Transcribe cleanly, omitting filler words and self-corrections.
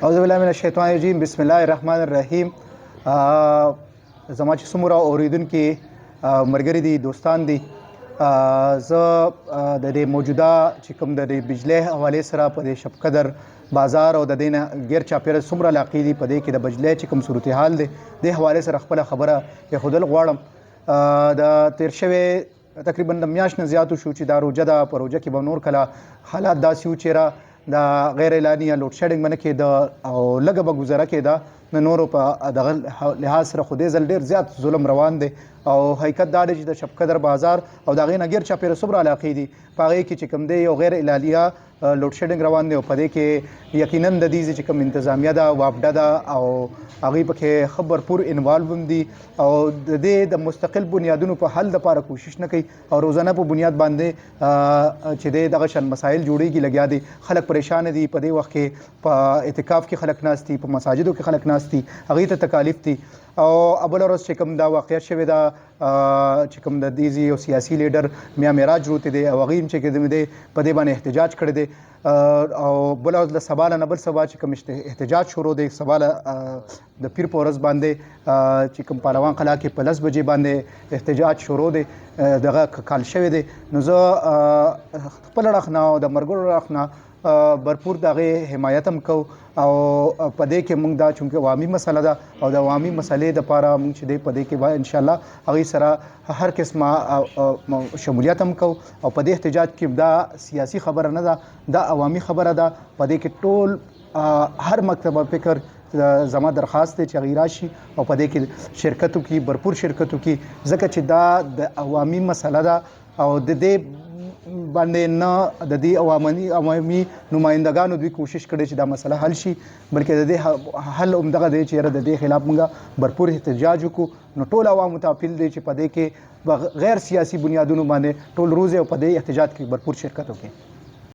اعوذ بالله من الشیطان الرجیم بسم الله الرحمن الرحیم. زما چې څومره اوریدونکي ملګري دي دوستان دي، زه د دې موجوده چې کوم د دې بجلی حوالې سره په دې شب قدر بازار او د دې نه غیر چاپیره څومره علاقې دي په دې کې د بجلی چې کوم صورتحال دی دې حوالې سره خپله خبره ایښودل غواړم. د تیر شوی تقریبا د میاشت نه زیاتو شو چې دا روجه ده، په روجه کې به نور کله حالات داسې وو چېرې دا غیر اعلاني یا لوډ شیډنګ به نه کېده او لږه به ګزاره کېده، د نورو په دغه لحاظ سره خو دې ځل ډېر زیات ظلم روان دی او حقیقت دا دی چې د شب قدر بازار او د هغې نه ګیر چاپېره څومره علاقې دي په هغې کې چې کوم دی یو غیر اعلانیه لوډ شیډنګ روان دی او په دې کې یقینا د دې چې کوم انتظامیه ده وابډه ده او هغوی پکې ښه بھرپور انوالو هم دي او د دې د مستقل بنیادونو په حل دپاره کوشش نه کوي او روزانه په بنیاد باندې چې دی دغه شان مسایل جوړېږي لګیا دي. خلک پریشانه دي، په دې وخت کې په اعتکاف کې خلک ناست دي، په مساجدو کې خلک ناست دي، هغوی ته تکالیف دي. او بله ورځ چې کوم دا واقعیت شوې ده چې کوم د دې یو سیاسي لیډر میا معراج روتې دی او هغوی هم چې کوم دی په دې باندې احتجاج کړی دی او بله ورځ له سبا نه بل سبا چې کوم احتجاج شروع دی، سبا د پیر په ورځ باندې چې کوم پهلوان قلعه کې په 10 بجې باندې احتجاج شروع دی، دغه کال شوی دی. نو زه خپل اړخ نه او د ملګرو اړخ نه بھرپور د هغې حمایت هم کوو او په دې کې موږ دا چونکې عوامي مسله ده او د عوامي مسلې دپاره موږ چې دی په دې کې به انشاءالله هغوی سره هر قسمه شمولیت هم کوو او په دې احتجاج کې دا سیاسي خبره نه ده، دا عوامي خبره ده. په دې کې ټول هر مکتب فکر زما درخواست دی چې هغوی راشي او په دې کې شرکت وکړي، بھرپور شرکت وکړي، ځکه چې دا د عوامي مسله ده او د دې باندې نه د دې عوامي نمایندګانو دوی کوشش کړی چې دا مسله حل شي، بلکې د دې حل همدغه دی چې یاره د دې خلاف موږ بھرپور احتجاج وکړو. نو ټول عوامو ته اپیل دی چې په دې کې غیر سیاسي بنیادونو باندې ټول روز او په دې احتجاج کې بھرپور شرکت وکړي.